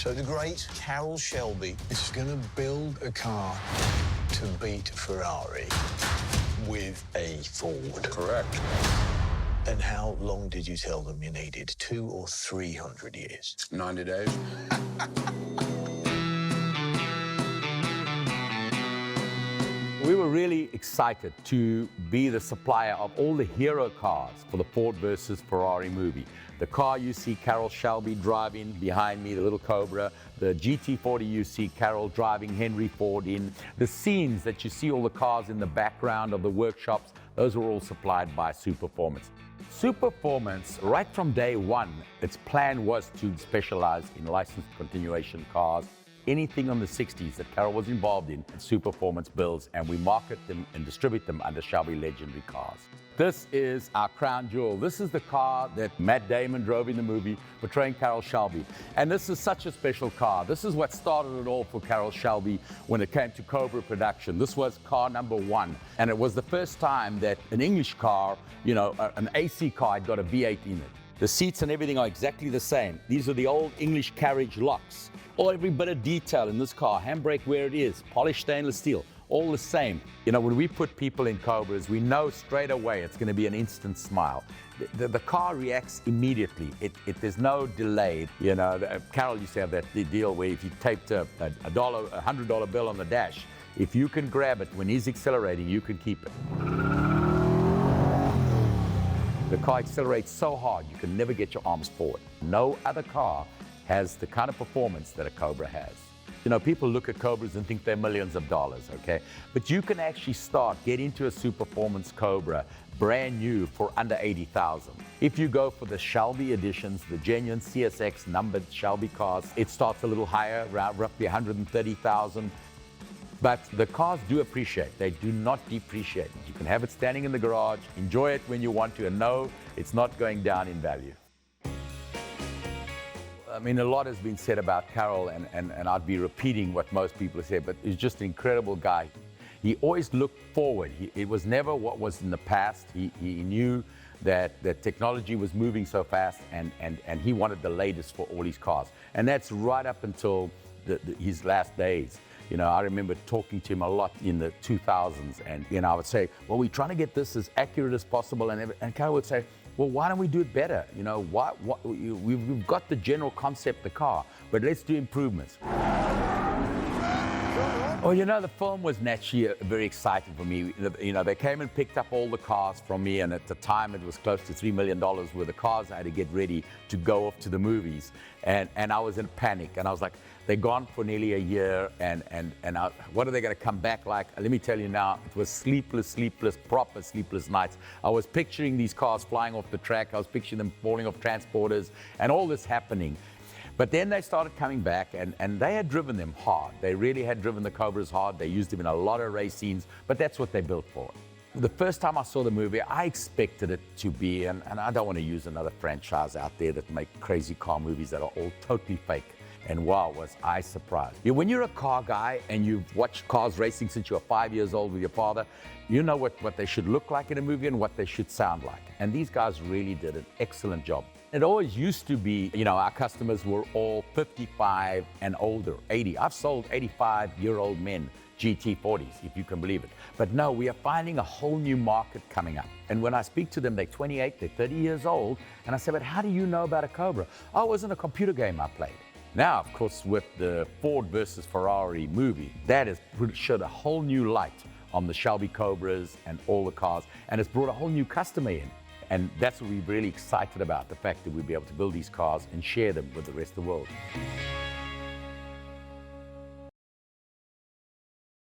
So the great Carroll Shelby is going to build a car to beat Ferrari with a Ford. Correct. And how long did you tell them you needed? 200 or 300 years? 90 days. We were really excited to be the supplier of all the hero cars for the Ford Vs Ferrari movie. The car you see Carroll Shelby driving behind me, the little Cobra, the GT40 you see Carroll driving Henry Ford in, the scenes that you see all the cars in the background of the workshops, those were all supplied by Superformance. Superformance, right from day one, its plan was to specialize in licensed continuation cars. Anything on the 60s that Carroll was involved in, Superformance builds, and we market them and distribute them under Shelby Legendary Cars. This is our crown jewel. This is the car that Matt Damon drove in the movie portraying Carroll Shelby. And this is such a special car. This is what started it all for Carroll Shelby when it came to Cobra production. This was car number one. And it was the first time that an English car, you know, an AC car had got a V8 in it. The seats and everything are exactly the same. These are the old English carriage locks. Every bit of detail in this car, handbrake where it is, polished stainless steel, all the same. You know, when we put people in Cobras, we know straight away it's going to be an instant smile. The car reacts immediately. There's no delay. You know, Carroll used to have that deal where if you taped a $100 bill on the dash, if you can grab it when he's accelerating, you can keep it. The car accelerates so hard, you can never get your arms forward. No other car has the kind of performance that a Cobra has. You know, people look at Cobras and think they're millions of dollars, okay? But you can actually get into a Superformance Cobra brand new for under 80,000. If you go for the Shelby editions, the genuine CSX numbered Shelby cars, it starts a little higher, around roughly 130,000. But the cars do appreciate, they do not depreciate. You can have it standing in the garage, enjoy it when you want to, and know it's not going down in value. I mean, a lot has been said about Carroll, and I'd be repeating what most people say, but he's just an incredible guy. He always looked forward. It was never what was in the past. He knew that technology was moving so fast, and he wanted the latest for all his cars. And that's right up until his last days. You know, I remember talking to him a lot in the 2000s, and you know, I would say, well, we're trying to get this as accurate as possible, and Carroll would say, well, why don't we do it better? You know, we've got the general concept, the car, but let's do improvements. Well, you know, the film was naturally very exciting for me. You know, they came and picked up all the cars from me, and at the time it was close to $3 million worth of cars I had to get ready to go off to the movies. And I was in panic, and I was like, they're gone for nearly a year, and what are they going to come back like? Let me tell you now, it was sleepless, proper sleepless nights. I was picturing these cars flying off the track. I was picturing them falling off transporters, and all this happening. But then they started coming back, and they had driven them hard. They really had driven the Cobras hard. They used them in a lot of race scenes, but that's what they built for. The first time I saw the movie, I expected it to be, and I don't want to use another franchise out there that make crazy car movies that are all totally fake. And wow, was I surprised. When you're a car guy and you've watched cars racing since you were 5 years old with your father, you know what they should look like in a movie and what they should sound like. And these guys really did an excellent job. It always used to be, you know, our customers were all 55 and older, 80. I've sold 85-year-old men GT40s, if you can believe it. But no, we are finding a whole new market coming up. And when I speak to them, they're 28, they're 30 years old. And I say, but how do you know about a Cobra? Oh, it wasn't a computer game I played. Now, of course, with the Ford Vs Ferrari movie, that has shed a whole new light on the Shelby Cobras and all the cars, and it's brought a whole new customer in. And that's what we're really excited about, the fact that we'll be able to build these cars and share them with the rest of the world.